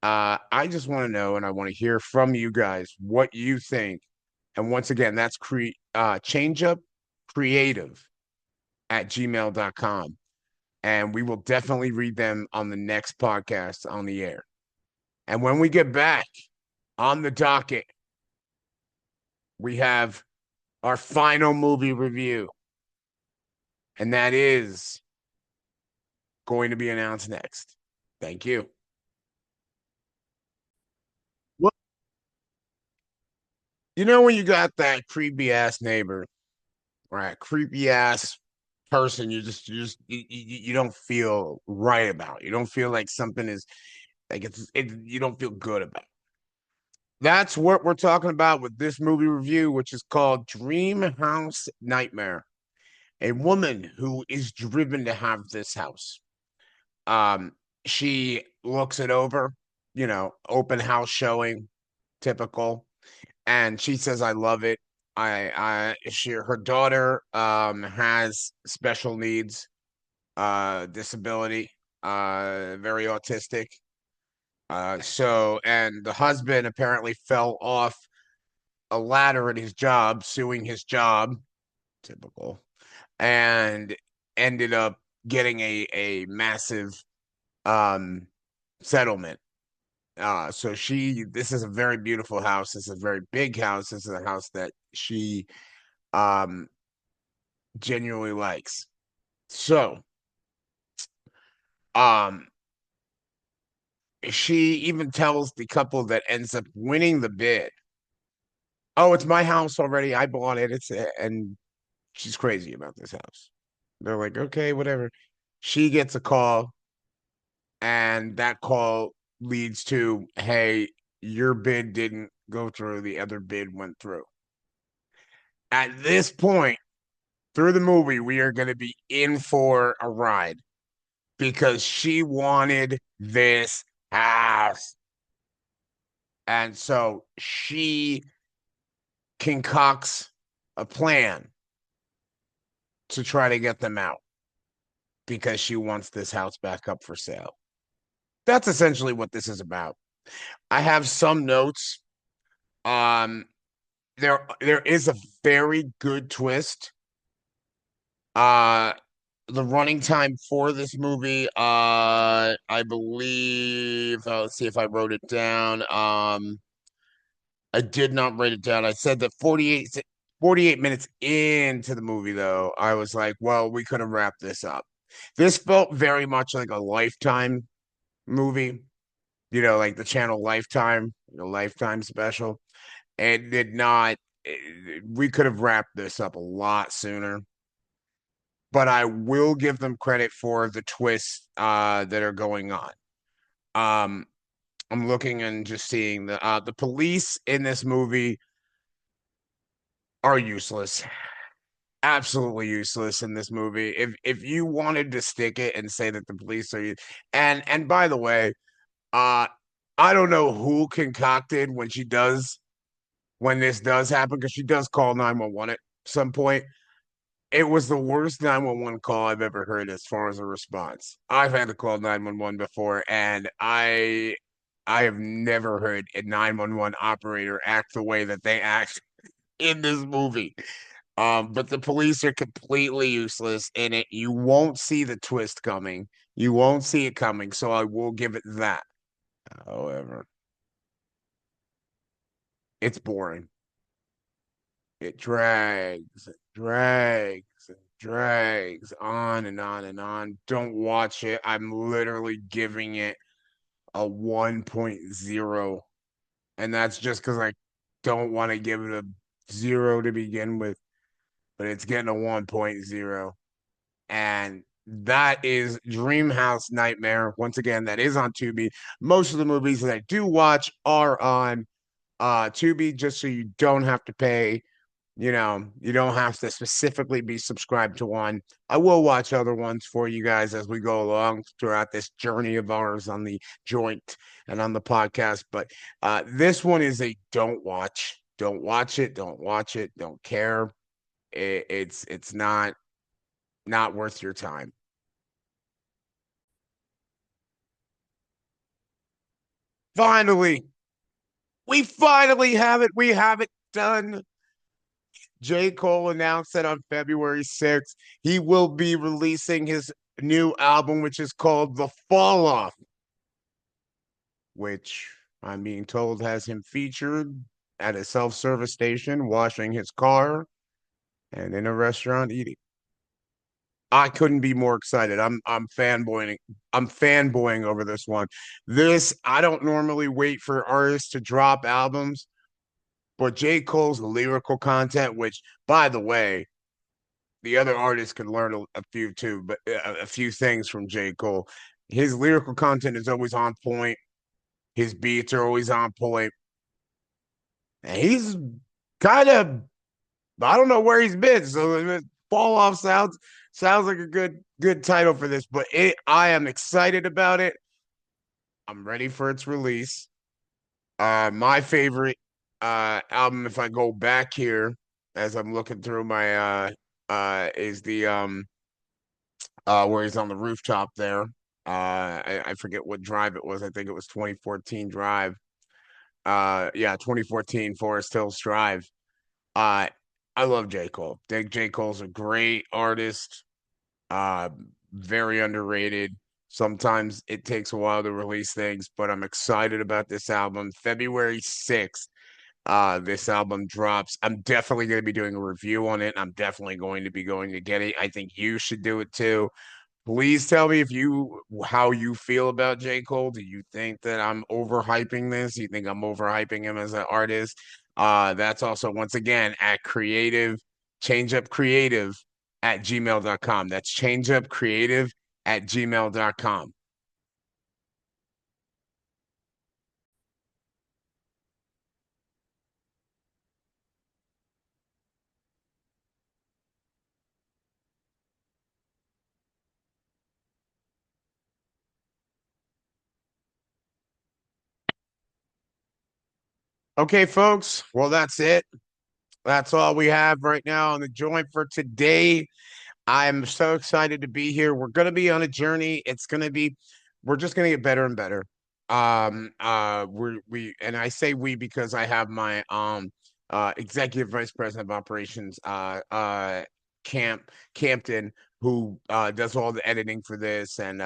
I just want to know, and I want to hear from you guys what you think. And once again, that's changeup creative at gmail.com. And we will definitely read them on the next podcast on the air. And when we get back on the docket, we have our final movie review. And that is going to be announced next. Thank you. Well, you know when you got that creepy ass neighbor, right? Creepy ass person you don't feel right about. You don't feel like something is like you don't feel good about. That's what we're talking about with this movie review, which is called Dream House Nightmare. A woman who is driven to have this house. Um, she looks it over, open house showing, typical, and she says, "I love it." Her daughter has special needs, disability, very autistic. And the husband apparently fell off a ladder at his job, suing his job, typical, and ended up getting a massive um settlement. This is a very beautiful house. This is a very big house. This is a house that she um genuinely likes. So, um, she even tells the couple that ends up winning the bid, "Oh, it's my house already. I bought it." And she's crazy about this house. They're like, "Okay, whatever." She gets a call, and that call leads to, "Hey, your bid didn't go through. The other bid went through." At this point through the movie, we are going to be in for a ride because she wanted this house. And so she concocts a plan to try to get them out because she wants this house back up for sale. That's essentially what this is about. I have some notes. Um, there is a very good twist. Uh, the running time for this movie, I believe, let's see if I wrote it down. I did not write it down. I said that 48 minutes into the movie, though, I was like, well, we could have wrapped this up. This felt very much like a Lifetime movie, like the channel Lifetime, the Lifetime special. And did not, we could have wrapped this up a lot sooner. But I will give them credit for the twists that are going on. Um, I'm looking and just seeing the police in this movie are useless, absolutely useless in this movie. If you wanted to stick it and say that the police are, and by the way, uh, I don't know who concocted when this does happen because she does call 911 at some point. It was the worst 911 call I've ever heard as far as a response. I've had to call 911 before, and I have never heard a 911 operator act the way that they act in this movie. But the police are completely useless in it. You won't see the twist coming. You won't see it coming, so I will give it that. However, it's boring. It drags on and on and on. Don't watch it. I'm literally giving it a 1.0. And that's just because I don't want to give it a 0 to begin with, but it's getting a 1.0. And that is Dream House Nightmare. Once again, that is on Tubi. Most of the movies that I do watch are on Tubi, just so you don't have to pay You don't have to specifically be subscribed to one. I will watch other ones for you guys as we go along throughout this journey of ours on the joint and on the podcast. But this one is a don't watch. Don't watch it. Don't watch it. Don't care. It's not worth your time. Finally, we finally have it. We have it done. J. Cole announced that on February 6th, he will be releasing his new album, which is called The Fall Off, which I'm being told has him featured at a self-service station washing his car and in a restaurant eating. I couldn't be more excited. I'm fanboying. I'm fanboying over this one. This I don't normally wait for artists to drop albums, but J. Cole's lyrical content, which by the way, the other artists can learn a few too, but a few things from J. Cole. His lyrical content is always on point. His beats are always on point. And he's kind of I don't know where he's been. So Fall Off sounds like a good title for this, but I am excited about it. I'm ready for its release. My favorite album, if I go back here as I'm looking through my is the where he's on the rooftop there. I forget what drive it was. I think it was 2014 Drive. Yeah, 2014 Forest Hills Drive. Uh, I love J. Cole. Think J. Cole's a great artist. Uh, very underrated. Sometimes it takes a while to release things, but I'm excited about this album. February 6th, this album drops. I'm definitely going to be doing a review on it. I'm definitely going to be going to get it. I think you should do it too. Please tell me if you how you feel about J. Cole. Do you think that I'm overhyping this? Do you think I'm overhyping him as an artist? That's also once again at creative, changeup creative at gmail.com. That's changeup creative at gmail.com. Okay, folks. Well, that's it. That's all we have right now on the joint for today. I'm so excited to be here. We're going to be on a journey. We're just going to get better and better. And I say we because I have my executive vice president of operations, Campton, who does all the editing for this and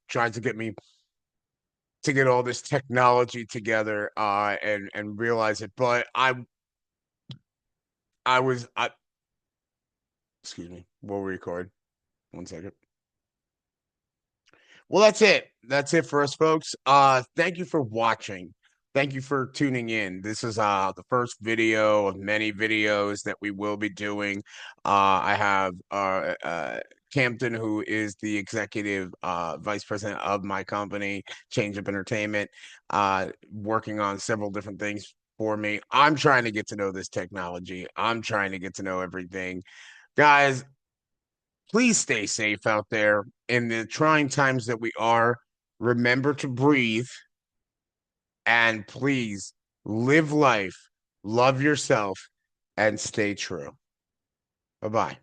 tries to get me to get all this technology together and realize it. But I excuse me, we'll record. One second. Well, that's it. That's it for us, folks. Thank you for watching. Thank you for tuning in. This is the first video of many videos that we will be doing. I have Campton, who is the executive vice president of my company, Change Up Entertainment, working on several different things for me. I'm trying to get to know this technology. I'm trying to get to know everything. Guys, please stay safe out there in the trying times that we are. Remember to breathe and please live life, love yourself, and stay true. Bye bye.